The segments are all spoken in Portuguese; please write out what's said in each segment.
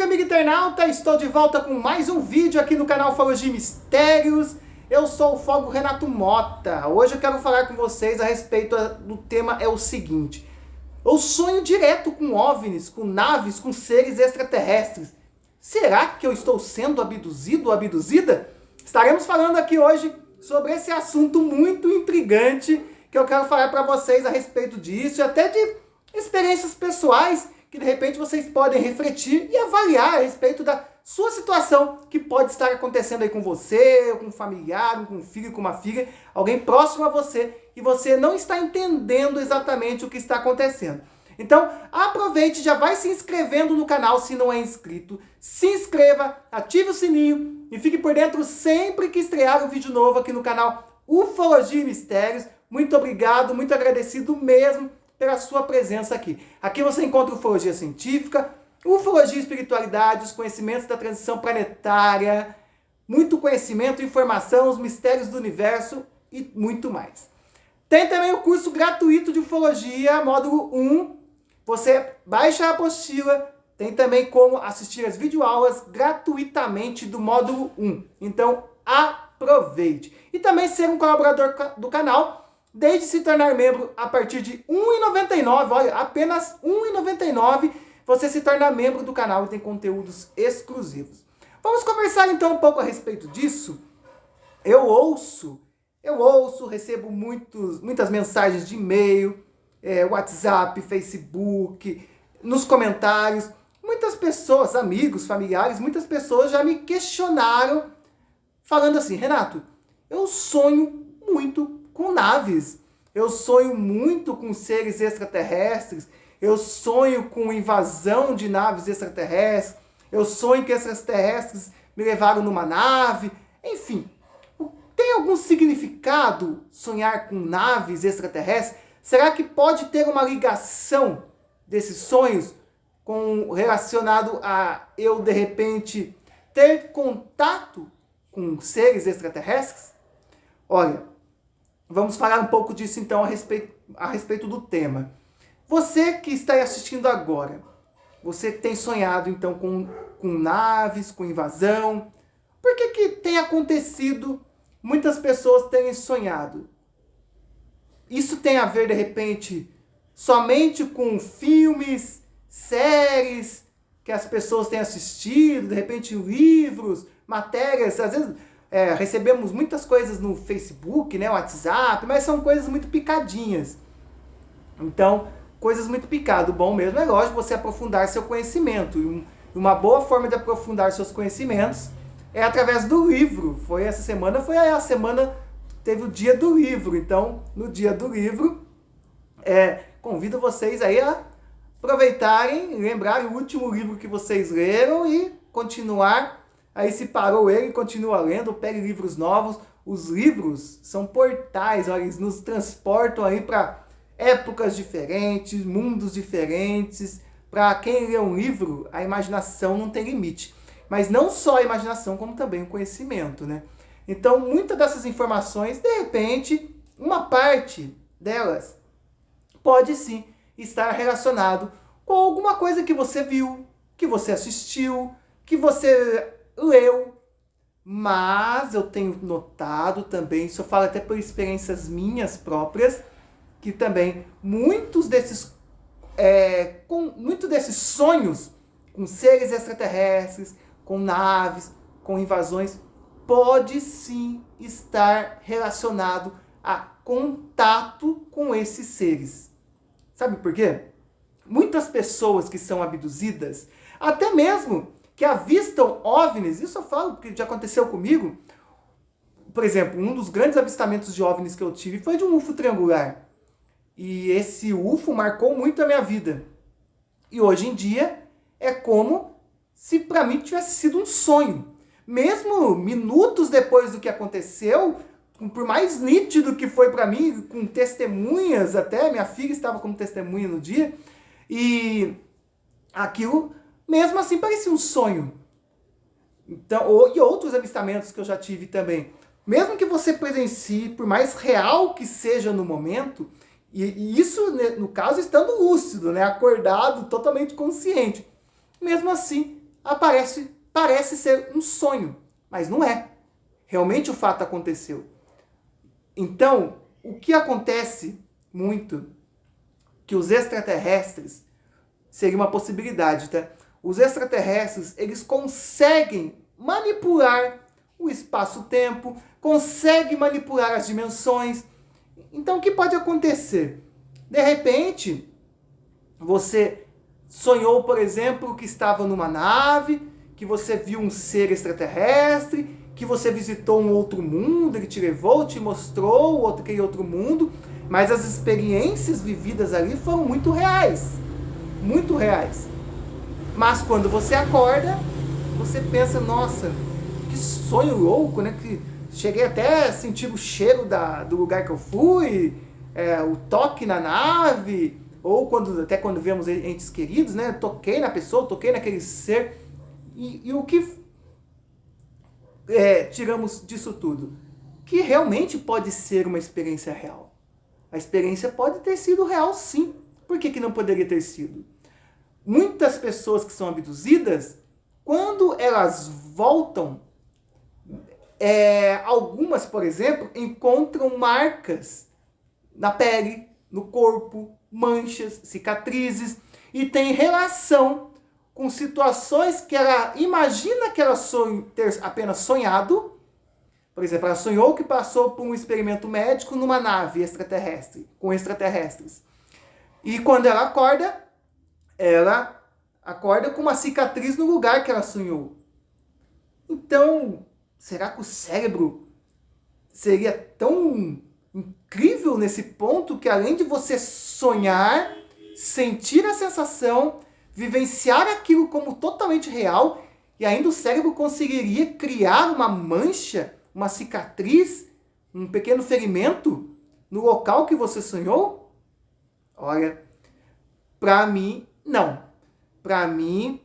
amigo internauta, estou de volta com mais um vídeo aqui no canal Ufologia e Mistérios. Eu sou o ufólogo Renato Mota. Hoje eu quero falar com vocês a respeito do tema é o seguinte. Eu sonho direto com OVNIs, com naves, com seres extraterrestres. Será que eu estou sendo abduzido ou abduzida? Estaremos falando aqui hoje sobre esse assunto muito intrigante que eu quero falar para vocês a respeito disso e até de experiências pessoais que de repente vocês podem refletir e avaliar a respeito da sua situação que pode estar acontecendo aí com você, com um familiar, com um filho, com uma filha, alguém próximo a você e você não está entendendo exatamente o que está acontecendo. Então, aproveite, já vai se inscrevendo no canal se não é inscrito, se inscreva, ative o sininho e fique por dentro sempre que estrear um vídeo novo aqui no canal Ufologia e Mistérios. Muito obrigado, muito agradecido mesmo pela sua presença aqui. Aqui você encontra ufologia científica, ufologia e espiritualidade, os conhecimentos da transição planetária, muito conhecimento, informação, os mistérios do universo e muito mais. Tem também o curso gratuito de ufologia, módulo 1. Você baixa a apostila, tem também como assistir as videoaulas gratuitamente do módulo 1. Então, aproveite. E também ser um colaborador do canal, desde se tornar membro a partir de R$ 1,99, olha, apenas R$ 1,99 você se torna membro do canal e tem conteúdos exclusivos. Vamos conversar então um pouco a respeito disso. Eu ouço, recebo muitas mensagens de e-mail, WhatsApp, Facebook, nos comentários. Muitas pessoas, amigos, familiares, muitas pessoas já me questionaram falando assim, Renato, eu sonho muito com naves, eu sonho muito com seres extraterrestres, eu sonho com invasão de naves extraterrestres, eu sonho que extraterrestres me levaram numa nave, enfim. Tem algum significado sonhar com naves extraterrestres? Será que pode ter uma ligação desses sonhos relacionado a eu, de repente, ter contato com seres extraterrestres? Olha, vamos falar um pouco disso então a respeito do tema. Você que está assistindo agora, você tem sonhado então com naves, com invasão. Por que tem acontecido muitas pessoas terem sonhado? Isso tem a ver de repente somente com filmes, séries que as pessoas têm assistido, de repente livros, matérias, às vezes recebemos muitas coisas no Facebook, né, WhatsApp, mas são coisas muito picadinhas. Então, coisas muito picadas. O bom mesmo é lógico você aprofundar seu conhecimento. E uma boa forma de aprofundar seus conhecimentos é através do livro. Essa semana teve o dia do livro. Então, no dia do livro, convido vocês aí a aproveitarem, lembrarem o último livro que vocês leram e continuar. Aí se parou ele, continua lendo, pegue livros novos. Os livros são portais, olha, eles nos transportam aí para épocas diferentes, mundos diferentes. Para quem lê um livro, a imaginação não tem limite. Mas não só a imaginação, como também o conhecimento, né? Então, muitas dessas informações, de repente, uma parte delas pode sim estar relacionado com alguma coisa que você viu, que você assistiu, que você leu, mas eu tenho notado também, isso eu falo até por experiências minhas próprias, que também muitos desses sonhos com seres extraterrestres, com naves, com invasões, pode sim estar relacionado a contato com esses seres. Sabe por quê? Muitas pessoas que são abduzidas, até mesmo que avistam OVNIs, isso eu falo porque já aconteceu comigo. Por exemplo, um dos grandes avistamentos de OVNIs que eu tive foi de um UFO triangular. E esse UFO marcou muito a minha vida. E hoje em dia é como se para mim tivesse sido um sonho. Mesmo minutos depois do que aconteceu, por mais nítido que foi para mim, com testemunhas até, minha filha estava como testemunha no dia, e aquilo mesmo assim parecia um sonho. Então, e outros avistamentos que eu já tive também. Mesmo que você presencie, por mais real que seja no momento, e isso, no caso, estando lúcido, né, acordado, totalmente consciente. Mesmo assim, parece ser um sonho, mas não é. Realmente o fato aconteceu. Então, o que acontece muito, que os extraterrestres, seria uma possibilidade, tá? Os extraterrestres, eles conseguem manipular o espaço-tempo, conseguem manipular as dimensões. Então, o que pode acontecer? De repente, você sonhou, por exemplo, que estava numa nave, que você viu um ser extraterrestre, que você visitou um outro mundo, ele te levou, te mostrou aquele outro mundo, mas as experiências vividas ali foram muito reais. Muito reais. Mas quando você acorda, você pensa, nossa, que sonho louco, né? Que cheguei até a sentir o cheiro do lugar que eu fui, o toque na nave, ou até quando vemos entes queridos, né? Toquei na pessoa, toquei naquele ser. E o que tiramos disso tudo? Que realmente pode ser uma experiência real. A experiência pode ter sido real, sim. Por que não poderia ter sido? Muitas pessoas que são abduzidas, quando elas voltam, algumas, por exemplo, encontram marcas na pele, no corpo, manchas, cicatrizes, e tem relação com situações que ela imagina que ela ter apenas sonhado. Por exemplo, ela sonhou que passou por um experimento médico numa nave extraterrestre, com extraterrestres. E quando ela acorda com uma cicatriz no lugar que ela sonhou. Então, será que o cérebro seria tão incrível nesse ponto que, além de você sonhar, sentir a sensação, vivenciar aquilo como totalmente real, e ainda o cérebro conseguiria criar uma mancha, uma cicatriz, um pequeno ferimento no local que você sonhou? Olha, para mim, não. Para mim,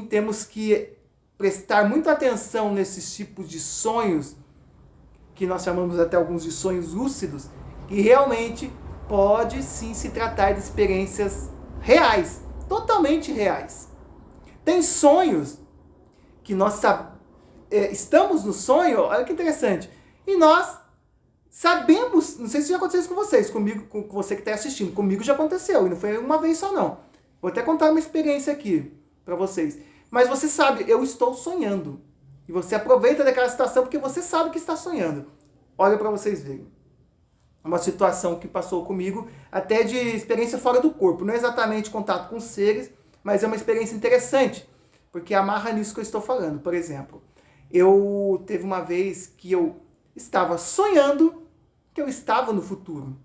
temos que prestar muita atenção nesses tipos de sonhos, que nós chamamos até alguns de sonhos lúcidos, que realmente pode sim se tratar de experiências reais, totalmente reais. Tem sonhos que nós estamos no sonho, olha que interessante, e nós sabemos, não sei se já aconteceu isso com vocês, comigo, com você que está assistindo, comigo já aconteceu, e não foi uma vez só não. Vou até contar uma experiência aqui para vocês. Mas você sabe, eu estou sonhando. E você aproveita daquela situação porque você sabe que está sonhando. Olha para vocês verem. Uma situação que passou comigo, até de experiência fora do corpo. Não é exatamente contato com seres, mas é uma experiência interessante. Porque amarra nisso que eu estou falando. Por exemplo, teve uma vez que eu estava sonhando que eu estava no futuro.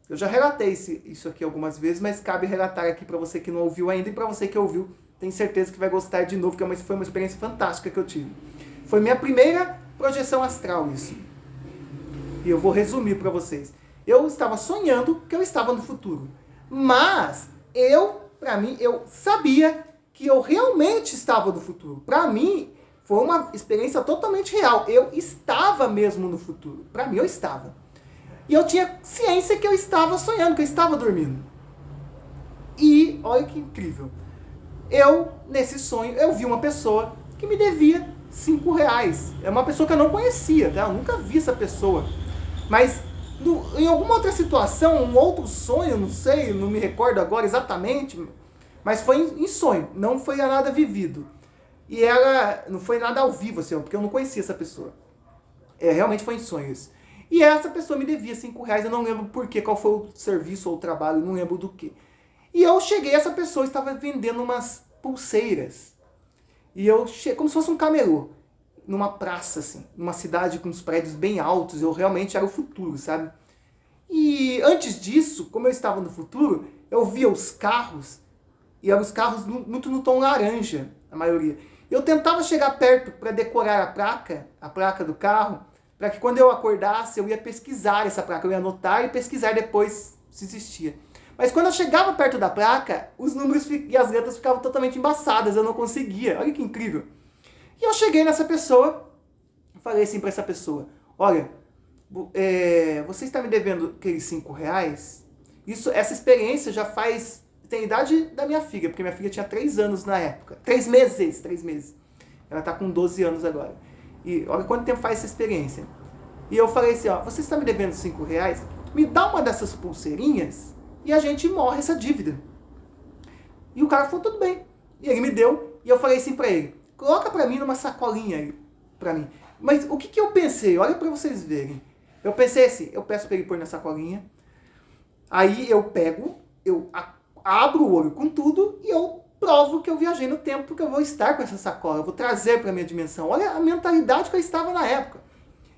Eu já relatei isso aqui algumas vezes, mas cabe relatar aqui para você que não ouviu ainda e para você que ouviu, tenho certeza que vai gostar de novo, porque foi uma experiência fantástica que eu tive. Foi minha primeira projeção astral isso. E eu vou resumir para vocês. Eu estava sonhando que eu estava no futuro. Mas eu sabia que eu realmente estava no futuro. Para mim, foi uma experiência totalmente real. Eu estava mesmo no futuro. Para mim, eu estava. E eu tinha ciência que eu estava sonhando, que eu estava dormindo. E olha que incrível. Nesse sonho, eu vi uma pessoa que me devia R$5. É uma pessoa que eu não conhecia, tá? Eu nunca vi essa pessoa. Mas em alguma outra situação, um outro sonho, não sei, não me recordo agora exatamente, mas foi em sonho, não foi nada vivido. E ela não foi nada ao vivo, assim, porque eu não conhecia essa pessoa. Realmente foi em sonhos. E essa pessoa me devia R$5, eu não lembro por quê, qual foi o serviço ou o trabalho, não lembro do quê. E eu cheguei, essa pessoa estava vendendo umas pulseiras. E eu cheguei, como se fosse um camelô, numa praça, assim, numa cidade com uns prédios bem altos, eu realmente era o futuro, sabe? E antes disso, como eu estava no futuro, eu via os carros, e eram os carros muito no tom laranja, a maioria. Eu tentava chegar perto para decorar a placa do carro, para que quando eu acordasse, eu ia pesquisar essa placa, eu ia anotar e pesquisar depois se existia. Mas quando eu chegava perto da placa, os números e as letras ficavam totalmente embaçadas, eu não conseguia. Olha que incrível. E eu cheguei nessa pessoa, falei assim para essa pessoa, olha, você está me devendo aqueles R$5? Essa experiência já faz tem a idade da minha filha, porque minha filha tinha 3 anos na época. 3 meses, 3 meses. Ela tá com 12 anos agora. E olha quanto tempo faz essa experiência. E eu falei assim, ó, você está me devendo R$5? Me dá uma dessas pulseirinhas e a gente morre essa dívida. E o cara falou, tudo bem. E ele me deu, e eu falei assim pra ele, coloca pra mim numa sacolinha aí, pra mim. Mas o que que eu pensei? Olha pra vocês verem. Eu pensei assim, eu peço pra ele pôr na sacolinha, aí eu pego, eu abro o olho com tudo e eu provo que eu viajei no tempo, porque eu vou estar com essa sacola, eu vou trazer pra minha dimensão. Olha a mentalidade que eu estava na época.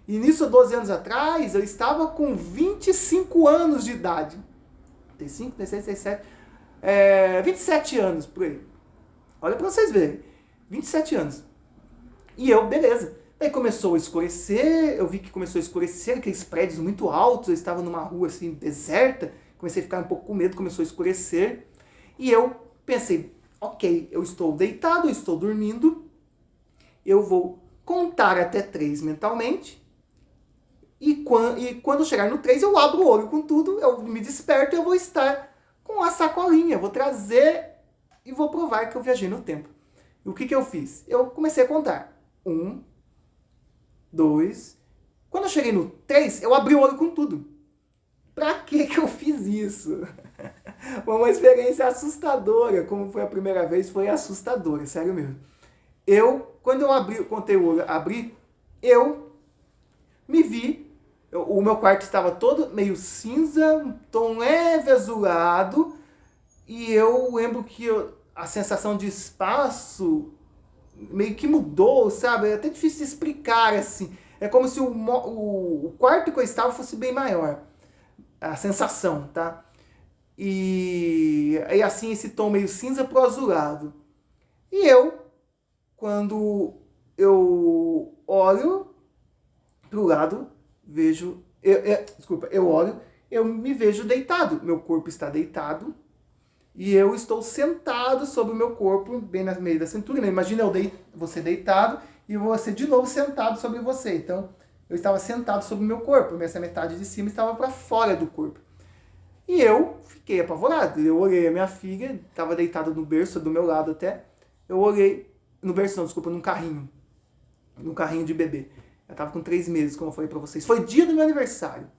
E nisso, 12 anos atrás, eu estava com 25 anos de idade. 35, 36, 37, 27 anos por aí. Olha pra vocês verem. 27 anos. E eu, beleza. Daí começou a escurecer, eu vi que começou a escurecer, aqueles prédios muito altos, eu estava numa rua assim, deserta, comecei a ficar um pouco com medo, começou a escurecer. E eu pensei, ok, eu estou deitado, eu estou dormindo, eu vou contar até 3 mentalmente, e quando chegar no 3 eu abro o olho com tudo, eu me desperto e eu vou estar com a sacolinha, vou trazer e vou provar que eu viajei no tempo. E o que que eu fiz? Eu comecei a contar. 1, 2... Quando eu cheguei no 3, eu abri o olho com tudo. Pra que que eu fiz isso? Foi uma experiência assustadora. Como foi a primeira vez, foi assustadora, sério mesmo. Quando eu contei o olho, abri, eu me vi, o meu quarto estava todo meio cinza, um tom leve azulado, e eu lembro que a sensação de espaço meio que mudou, sabe? É até difícil de explicar, assim. É como se o quarto que eu estava fosse bem maior. A sensação, tá? E aí assim, esse tom meio cinza pro azulado. E quando eu olho pro lado, vejo... Desculpa, eu olho, eu me vejo deitado. Meu corpo está deitado. E eu estou sentado sobre o meu corpo, bem no meio da cintura. Imagina você deitado e você de novo sentado sobre você. Então, eu estava sentado sobre o meu corpo. Essa metade de cima estava para fora do corpo. E eu fiquei apavorado. Eu olhei a minha filha, estava deitada no berço, do meu lado até. Eu olhei... No berço não, desculpa, num carrinho. Num carrinho de bebê. Eu estava com 3 meses, como eu falei para vocês. Foi dia do meu aniversário.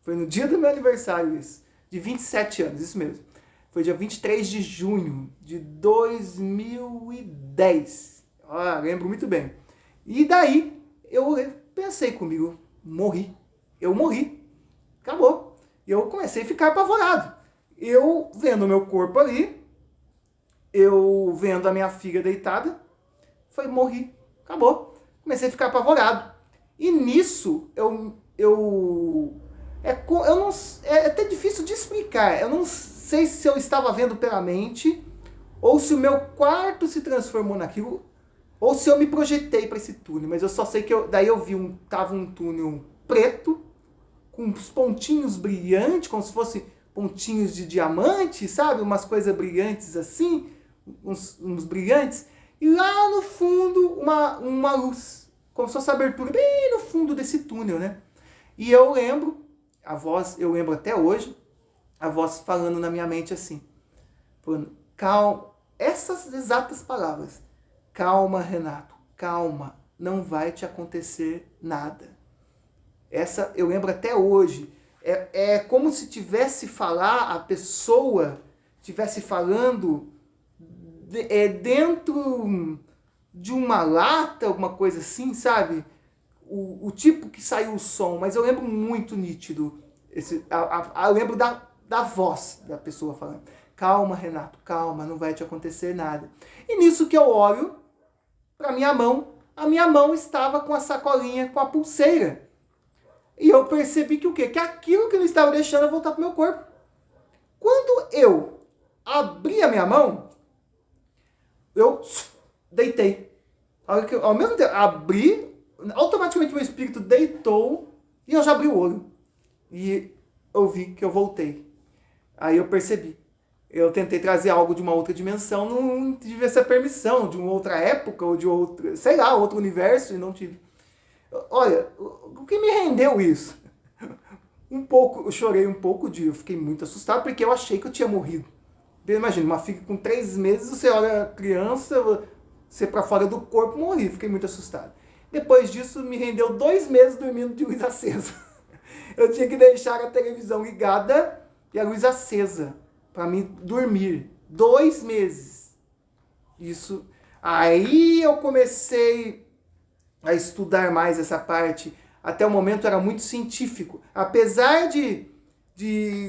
Foi no dia do meu aniversário isso. De 27 anos, isso mesmo. Foi dia 23 de junho de 2010. Lembro muito bem. E daí, eu pensei comigo, morri. Eu morri. Acabou. E eu comecei a ficar apavorado. Eu vendo o meu corpo ali, eu vendo a minha filha deitada, falei, morri. Acabou. Comecei a ficar apavorado. E nisso, é até difícil de explicar. Eu não sei se eu estava vendo pela mente, ou se o meu quarto se transformou naquilo, ou se eu me projetei para esse túnel. Mas eu só sei que daí eu vi tava um túnel preto, com uns pontinhos brilhantes, como se fossem pontinhos de diamante, sabe? Umas coisas brilhantes assim, uns brilhantes. E lá no fundo, uma luz, como se fosse a abertura bem no fundo desse túnel, né? E eu lembro, eu lembro até hoje, a voz falando na minha mente assim, falando, calma, essas exatas palavras, calma, Renato, calma, não vai te acontecer nada. Essa eu lembro até hoje, é como se a pessoa tivesse falando dentro de uma lata, alguma coisa assim, sabe? O tipo que saiu o som, mas eu lembro muito nítido, eu lembro da voz da pessoa falando, calma, Renato, calma, não vai te acontecer nada. E nisso que eu olho para minha mão, a minha mão estava com a sacolinha, com a pulseira. E eu percebi que o quê? Que aquilo que não estava deixando eu voltar pro meu corpo. Quando eu abri a minha mão, eu deitei. Ao mesmo tempo, abri, automaticamente meu espírito deitou e eu já abri o olho. E eu vi que eu voltei. Aí eu percebi. Eu tentei trazer algo de uma outra dimensão, não tive essa permissão, de uma outra época, ou de outro, sei lá, outro universo, e não tive. Olha, o que me rendeu isso? Eu chorei um pouco, eu fiquei muito assustado, porque eu achei que eu tinha morrido. Imagina, uma filha com 3 meses, você olha a criança, você pra fora do corpo, morri, fiquei muito assustado. Depois disso, me rendeu 2 meses dormindo de luz acesa. Eu tinha que deixar a televisão ligada e a luz acesa para mim dormir. 2 meses. Isso. Aí eu comecei a estudar mais essa parte. Até o momento era muito científico. Apesar de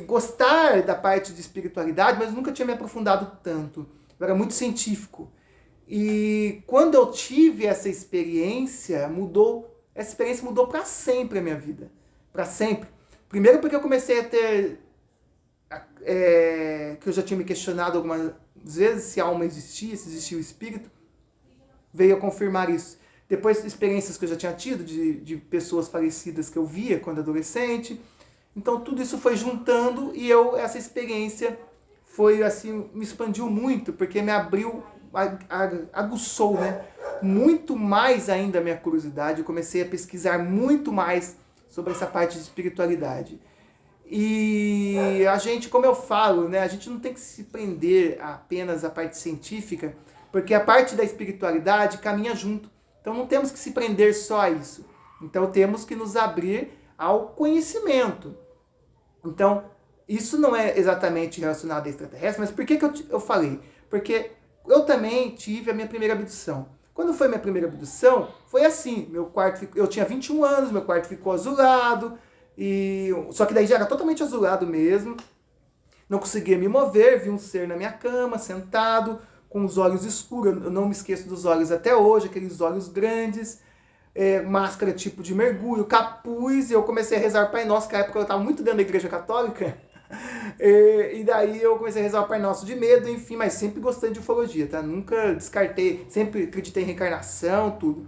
gostar da parte de espiritualidade, mas nunca tinha me aprofundado tanto. Eu era muito científico. E quando eu tive essa experiência mudou para sempre a minha vida. Para sempre. Primeiro porque eu comecei a ter... que eu já tinha me questionado algumas vezes se a alma existia, se existia o espírito. Veio a confirmar isso. Depois, experiências que eu já tinha tido de pessoas falecidas que eu via quando adolescente. Então, tudo isso foi juntando e essa experiência foi assim, me expandiu muito, porque me abriu, aguçou, né? Muito mais ainda a minha curiosidade. Eu comecei a pesquisar muito mais sobre essa parte de espiritualidade. E a gente, como eu falo, né? A gente não tem que se prender apenas à parte científica, porque a parte da espiritualidade caminha junto. Então não temos que se prender só a isso. Então temos que nos abrir ao conhecimento. Então, isso não é exatamente relacionado a extraterrestre, mas por que eu falei? Porque eu também tive a minha primeira abdução. Quando foi minha primeira abdução, foi assim, meu quarto eu tinha 21 anos, meu quarto ficou azulado, só que daí já era totalmente azulado mesmo, não conseguia me mover, vi um ser na minha cama, sentado, com os olhos escuros, eu não me esqueço dos olhos até hoje, aqueles olhos grandes, máscara tipo de mergulho, capuz, e eu comecei a rezar o Pai Nosso, que na época eu estava muito dentro da igreja católica, e daí eu comecei a rezar o Pai Nosso de medo, enfim, mas sempre gostei de ufologia, tá? Nunca descartei, sempre acreditei em reencarnação, tudo.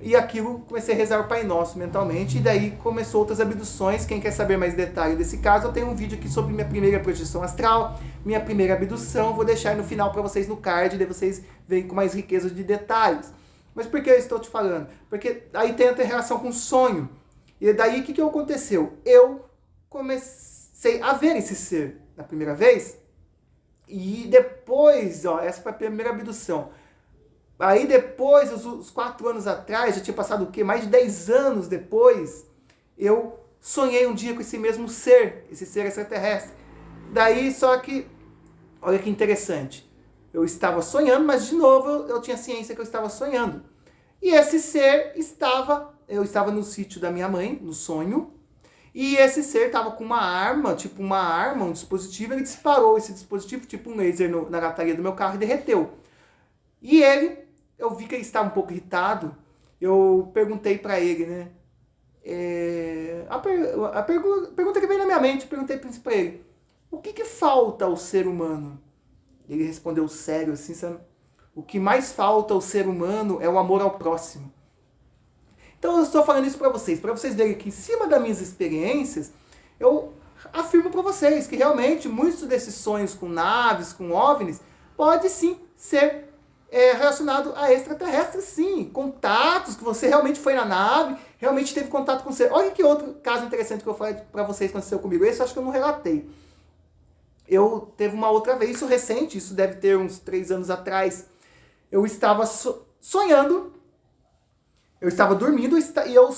E aquilo, comecei a rezar o Pai Nosso mentalmente, e daí começou outras abduções. Quem quer saber mais detalhes desse caso, eu tenho um vídeo aqui sobre minha primeira projeção astral, minha primeira abdução, vou deixar aí no final para vocês no card, daí vocês veem com mais riqueza de detalhes. Mas por que eu estou te falando? Porque aí tem a relação com sonho. E daí o que aconteceu? Eu comecei a ver esse ser na primeira vez, e depois, essa foi a primeira abdução. Aí depois, uns 4 anos atrás, já tinha passado o quê? Mais de 10 anos depois, eu sonhei um dia com esse mesmo ser, esse ser extraterrestre. Daí, só que, olha que interessante, eu estava sonhando, mas de novo eu tinha ciência que eu estava sonhando. E esse ser eu estava no sítio da minha mãe, no sonho, e esse ser estava com uma arma, um dispositivo, ele disparou esse dispositivo, tipo um laser na lataria do meu carro e derreteu. E eu vi que ele estava um pouco irritado, eu perguntei para ele, né? A pergunta que veio na minha mente, perguntei para ele, o que falta ao ser humano? Ele respondeu sério, assim, sabe? O que mais falta ao ser humano é o amor ao próximo. Então eu estou falando isso para vocês verem que em cima das minhas experiências, eu afirmo para vocês que realmente muitos desses sonhos com naves, com OVNIs, pode sim ser relacionado a extraterrestres, sim. Contatos, que você realmente foi na nave, realmente teve contato com o ser. Olha que outro caso interessante que eu falei para vocês que aconteceu comigo. Esse eu acho que eu não relatei. Eu teve uma outra vez, isso recente, isso deve ter uns 3 anos atrás. Eu estava sonhando, eu estava dormindo e eu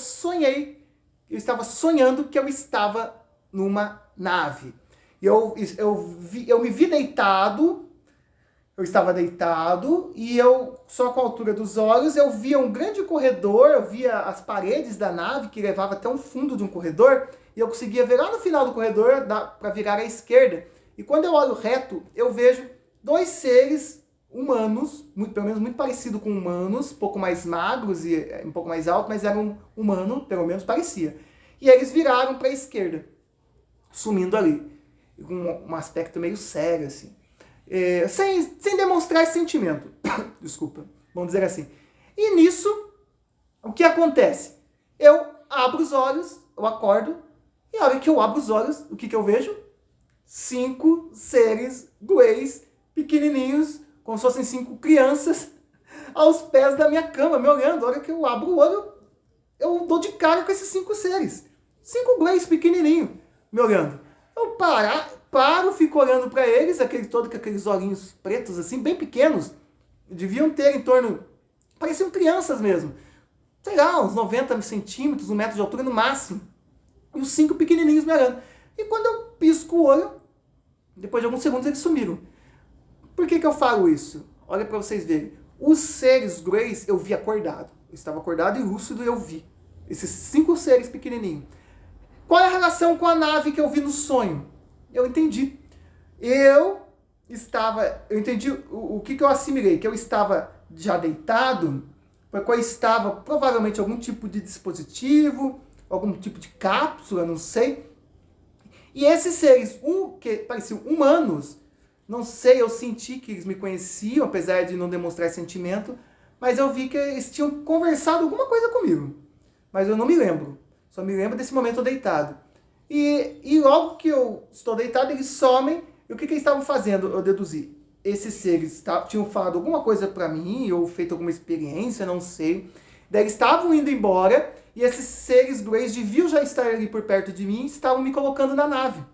estava sonhando que eu estava numa nave. E eu me vi deitado, eu estava deitado e só com a altura dos olhos, eu via um grande corredor, eu via as paredes da nave que levava até um fundo de um corredor, e eu conseguia ver lá no final do corredor para virar à esquerda. E quando eu olho reto, eu vejo 2 seres humanos, pelo menos muito parecido com humanos, um pouco mais magros e um pouco mais altos, mas eram humanos, pelo menos parecia. E eles viraram para a esquerda, sumindo ali, com um aspecto meio sério, assim. Sem demonstrar esse sentimento. Desculpa, vamos dizer assim. E nisso, o que acontece? Eu abro os olhos, eu acordo, e a hora que eu abro os olhos, o que eu vejo? 5 seres greys, pequenininhos, como se fossem 5 crianças, aos pés da minha cama, me olhando. A hora que eu abro o olho, eu dou de cara com esses 5 seres. 5 greys pequenininhos, me olhando. Eu paro, fico olhando para eles, todos com aqueles olhinhos pretos assim, bem pequenos. Deviam ter em torno, pareciam crianças mesmo. Sei lá, uns 90 centímetros, 1 metro de altura no máximo. E os 5 pequenininhos me olhando. E quando eu pisco o olho, depois de alguns segundos eles sumiram. Por que eu falo isso? Olha para vocês verem. Os seres Greys eu vi acordado. Eu estava acordado e lúcido e eu vi. Esses 5 seres pequenininhos. Qual é a relação com a nave que eu vi no sonho? Eu entendi. Eu entendi o que eu assimilei. Que eu estava já deitado, porque eu estava provavelmente algum tipo de dispositivo, algum tipo de cápsula, não sei. E esses seres, que pareciam humanos, não sei, eu senti que eles me conheciam, apesar de não demonstrar sentimento, mas eu vi que eles tinham conversado alguma coisa comigo. Mas eu não me lembro. Só me lembro desse momento deitado. E logo que eu estou deitado, eles somem. E o que eles estavam fazendo? Eu deduzi. Esses seres tinham falado alguma coisa pra mim, ou feito alguma experiência, não sei. Daí eles estavam indo embora, e esses seres Greys deviam já estar ali por perto de mim, e estavam me colocando na nave,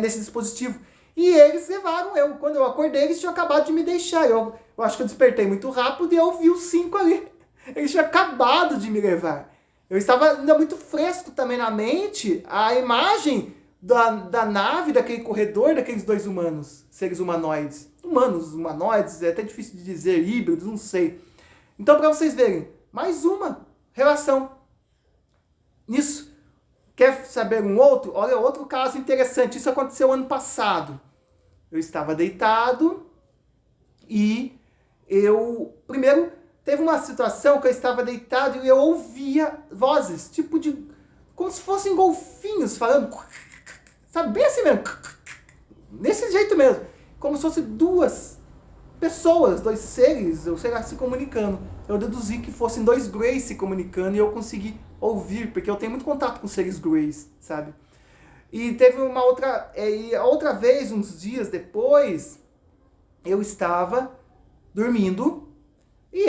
nesse dispositivo. E eles levaram eu. Quando eu acordei, eles tinham acabado de me deixar. Eu acho que eu despertei muito rápido e eu vi os 5 ali. Eles tinham acabado de me levar. Eu estava ainda muito fresco também na mente a imagem da nave, daquele corredor, daqueles 2 humanos, seres humanoides. Humanoides, é até difícil de dizer, híbridos, não sei. Então, para vocês verem, mais uma relação nisso. Quer saber um outro? Olha, outro caso interessante. Isso aconteceu ano passado. Eu estava deitado e primeiro, teve uma situação que eu estava deitado e eu ouvia vozes, tipo de... como se fossem golfinhos falando. Sabe, bem assim mesmo. Nesse jeito mesmo. Como se fossem 2 pessoas, 2 seres, ou sei lá, se comunicando. Eu deduzi que fossem 2 Greys se comunicando e eu consegui ouvir, porque eu tenho muito contato com seres Greys, sabe? E teve uma outra... E outra vez, uns dias depois, eu estava dormindo e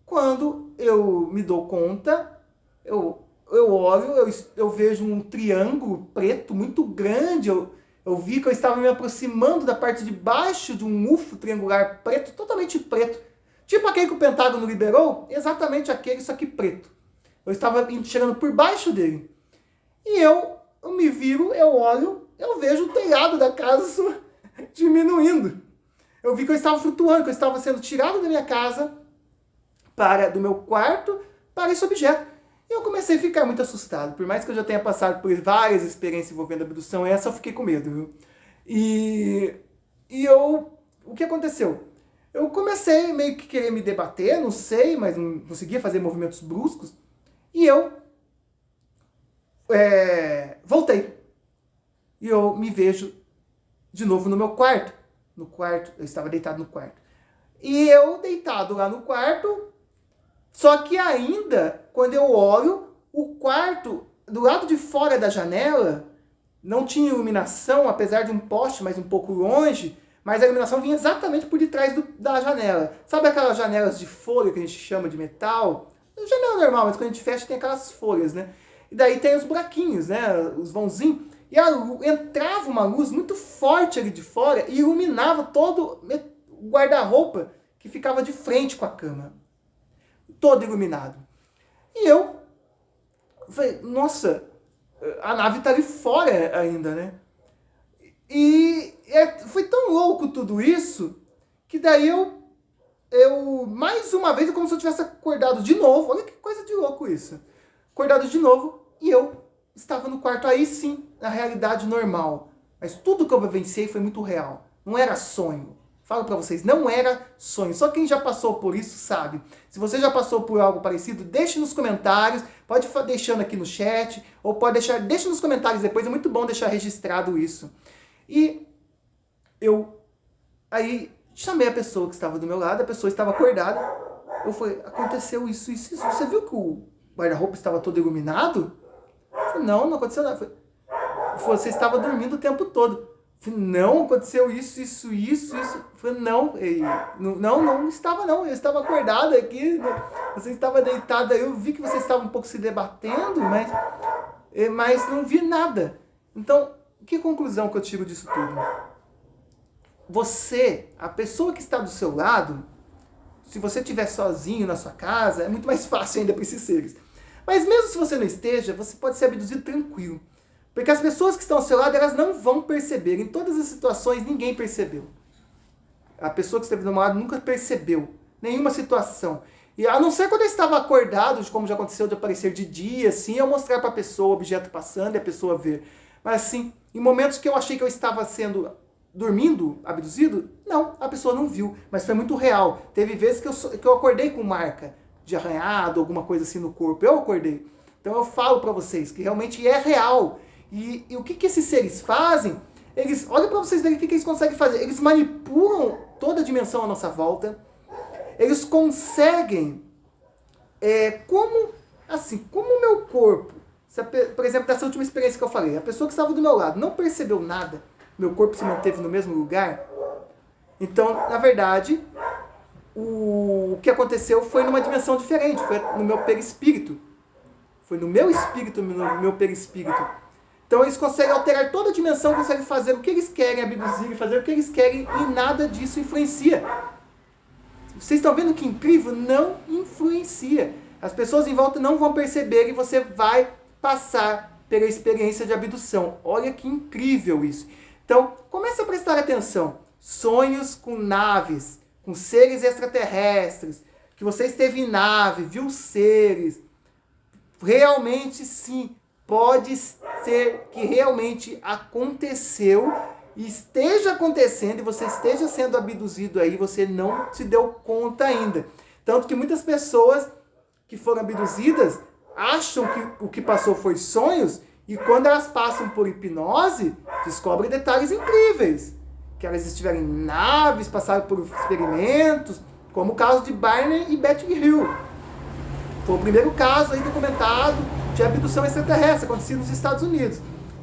quando eu me dou conta, eu olho, eu vejo um triângulo preto muito grande. Eu vi que eu estava me aproximando da parte de baixo de um UFO triangular preto, totalmente preto. Tipo aquele que o Pentágono liberou, exatamente aquele, só que preto. Eu estava chegando por baixo dele. E eu me viro, eu olho, eu vejo o telhado da casa diminuindo. Eu vi que eu estava flutuando, que eu estava sendo tirado da minha casa, do meu quarto, para esse objeto. E eu comecei a ficar muito assustado. Por mais que eu já tenha passado por várias experiências envolvendo abdução, essa eu fiquei com medo, viu? O que aconteceu? Eu comecei meio que querer me debater, não sei, mas não conseguia fazer movimentos bruscos. E eu voltei. E eu me vejo de novo no meu quarto. No quarto, eu estava deitado no quarto. E eu deitado lá no quarto, só que ainda, quando eu olho, o quarto, do lado de fora da janela, não tinha iluminação, apesar de um poste, mas um pouco longe, mas a iluminação vinha exatamente por detrás da janela. Sabe aquelas janelas de folha que a gente chama de metal? Janela normal, mas quando a gente fecha tem aquelas folhas, né? E daí tem os buraquinhos, né? Os vãozinhos. E entrava uma luz muito forte ali de fora e iluminava todo o guarda-roupa que ficava de frente com a cama. Todo iluminado. E eu falei, nossa, a nave tá ali fora ainda, né? E foi tão louco tudo isso, que daí eu mais uma vez, é como se eu tivesse acordado de novo. Olha que coisa de louco isso. Acordado de novo e eu estava no quarto, aí sim, na realidade normal. Mas tudo que eu vivenciei foi muito real. Não era sonho. Falo pra vocês, não era sonho. Só quem já passou por isso sabe. Se você já passou por algo parecido, deixe nos comentários. Pode ir deixando aqui no chat. Ou deixe nos comentários depois. É muito bom deixar registrado isso. E eu aí chamei a pessoa que estava do meu lado. A pessoa estava acordada. Eu falei, aconteceu isso. Você viu que o guarda-roupa estava todo iluminado? Eu falei, não aconteceu nada. Eu falei, você estava dormindo o tempo todo. Falei, não, aconteceu isso. Falei, não estava não. Eu estava acordado aqui, você estava deitado aí, eu vi que você estava um pouco se debatendo, mas não vi nada. Então, Que conclusão que eu tiro disso tudo? Você, a pessoa que está do seu lado, se você estiver sozinho na sua casa, é muito mais fácil ainda para esses seres. Mas mesmo se você não esteja, você pode ser abduzido tranquilo. Porque as pessoas que estão ao seu lado, elas não vão perceber. Em todas as situações, ninguém percebeu. A pessoa que esteve do meu lado nunca percebeu nenhuma situação. E a não ser quando eu estava acordado, como já aconteceu de aparecer de dia, assim, eu mostrar para a pessoa o objeto passando e a pessoa ver. Mas assim, em momentos que eu achei que eu estava dormindo, abduzido, não, a pessoa não viu. Mas foi muito real. Teve vezes que eu acordei com marca de arranhado, alguma coisa assim no corpo. Eu acordei. Então eu falo para vocês que realmente é real. E o que esses seres fazem? Eles, olha para vocês verem o que eles conseguem fazer. Eles manipulam toda a dimensão à nossa volta. Eles conseguem, como o meu corpo, por exemplo, dessa última experiência que eu falei, a pessoa que estava do meu lado não percebeu nada, meu corpo se manteve no mesmo lugar. Então, na verdade, o que aconteceu foi numa dimensão diferente, foi no meu perispírito. Foi no meu espírito, no meu perispírito. Então eles conseguem alterar toda a dimensão, conseguem fazer o que eles querem, abduzir, fazer o que eles querem e nada disso influencia. Vocês estão vendo que incrível? Não influencia. As pessoas em volta não vão perceber e você vai passar pela experiência de abdução. Olha que incrível isso. Então, comece a prestar atenção. Sonhos com naves, com seres extraterrestres, que você esteve em nave, viu seres. Realmente sim, pode ser que realmente aconteceu, esteja acontecendo e você esteja sendo abduzido aí, você não se deu conta ainda. Tanto que muitas pessoas que foram abduzidas acham que o que passou foi sonhos e quando elas passam por hipnose, descobrem detalhes incríveis. Que elas estiveram em naves, passaram por experimentos, como o caso de Barney e Betty Hill. Foi o primeiro caso aí documentado de abdução extraterrestre, acontecido nos Estados Unidos.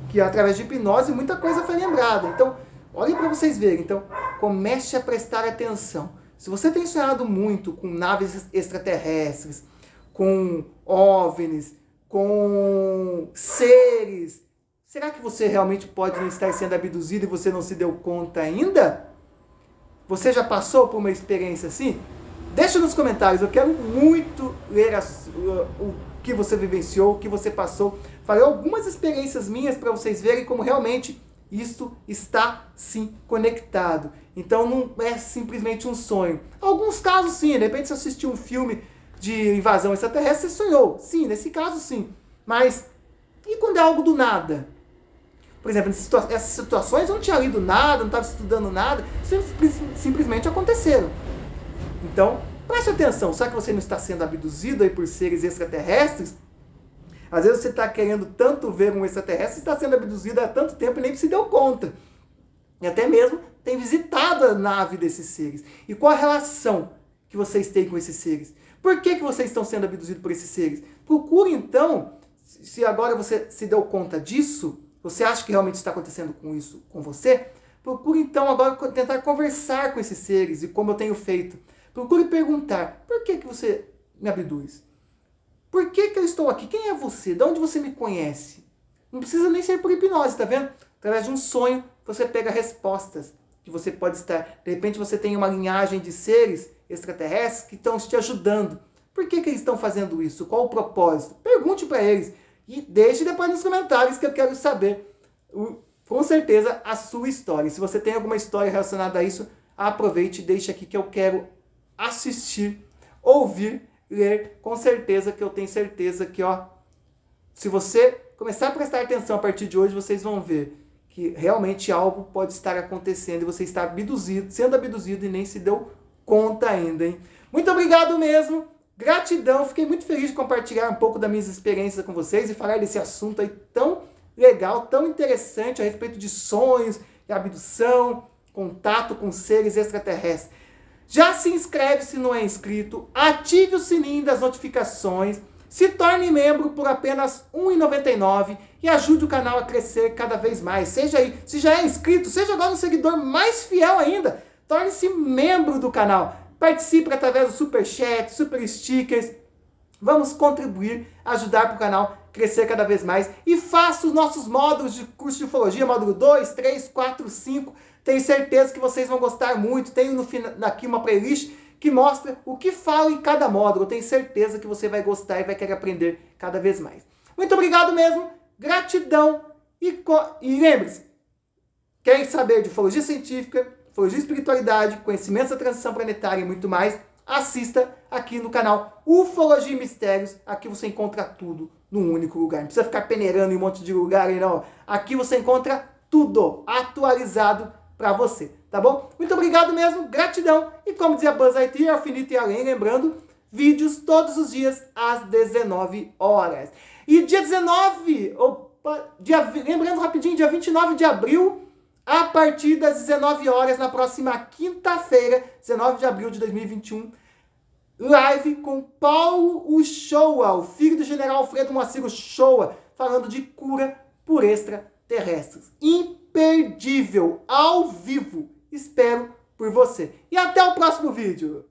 Que através de hipnose muita coisa foi lembrada. Então, olhem para vocês verem. Então, comece a prestar atenção. Se você tem sonhado muito com naves extraterrestres, com OVNIs, com seres, será que você realmente pode não estar sendo abduzido e você não se deu conta ainda? Você já passou por uma experiência assim? Deixa nos comentários, eu quero muito ler o que você vivenciou, o que você passou. Falei algumas experiências minhas para vocês verem como realmente isso está sim conectado. Então não é simplesmente um sonho. Alguns casos sim, de repente você assistiu um filme de invasão extraterrestre, você sonhou. Sim, nesse caso sim. Mas e quando é algo do nada? Por exemplo, essas situações eu não tinha lido nada, não estava estudando nada, simplesmente aconteceram. Então, preste atenção, será que você não está sendo abduzido aí por seres extraterrestres? Às vezes você está querendo tanto ver um extraterrestre, está sendo abduzido há tanto tempo e nem se deu conta. E até mesmo tem visitado a nave desses seres. E qual a relação que vocês têm com esses seres? Por que vocês estão sendo abduzidos por esses seres? Procure então, se agora você se deu conta disso, você acha que realmente está acontecendo com isso com você? Procure então agora tentar conversar com esses seres e como eu tenho feito. Procure perguntar, por que você me abduz? Por que eu estou aqui? Quem é você? De onde você me conhece? Não precisa nem ser por hipnose, tá vendo? Através de um sonho, você pega respostas que você pode estar... De repente você tem uma linhagem de seres extraterrestres que estão te ajudando. Por que eles estão fazendo isso? Qual o propósito? Pergunte para eles. E deixe depois nos comentários que eu quero saber, com certeza, a sua história. E se você tem alguma história relacionada a isso, aproveite e deixe aqui que eu quero assistir, ouvir, ler, com certeza que eu tenho certeza que, se você começar a prestar atenção a partir de hoje, vocês vão ver que realmente algo pode estar acontecendo e você está sendo abduzido e nem se deu conta ainda, hein? Muito obrigado mesmo, gratidão, fiquei muito feliz de compartilhar um pouco das minhas experiências com vocês e falar desse assunto aí tão legal, tão interessante a respeito de sonhos, de abdução, contato com seres extraterrestres. Já se inscreve se não é inscrito, ative o sininho das notificações, se torne membro por apenas R$ 1,99 e ajude o canal a crescer cada vez mais. Seja aí, se já é inscrito, seja agora um seguidor mais fiel ainda, torne-se membro do canal. Participe através do Super Chat, Super Stickers. Vamos contribuir, ajudar para o canal crescer cada vez mais. E faça os nossos módulos de curso de ufologia, módulo 2, 3, 4, 5. Tenho certeza que vocês vão gostar muito. Tenho aqui uma playlist que mostra o que falo em cada módulo. Eu tenho certeza que você vai gostar e vai querer aprender cada vez mais. Muito obrigado mesmo, gratidão e lembre-se, querem saber de ufologia científica, ufologia e espiritualidade, conhecimentos da transição planetária e muito mais, assista aqui no canal Ufologia e Mistérios. Aqui você encontra tudo num único lugar. Não precisa ficar peneirando em um monte de lugar aí não. Aqui você encontra tudo atualizado para você, tá bom? Muito obrigado mesmo, gratidão. E como dizia Buzz Lightyear, ao infinito e além, lembrando, vídeos todos os dias às 19 horas. E dia 19, lembrando rapidinho, dia 29 de abril, a partir das 19 horas, na próxima quinta-feira, 19 de abril de 2021, live com Paulo Uchoa, o filho do general Alfredo Moacir Uchoa, falando de cura por extraterrestres. Imperdível, ao vivo. Espero por você. E até o próximo vídeo.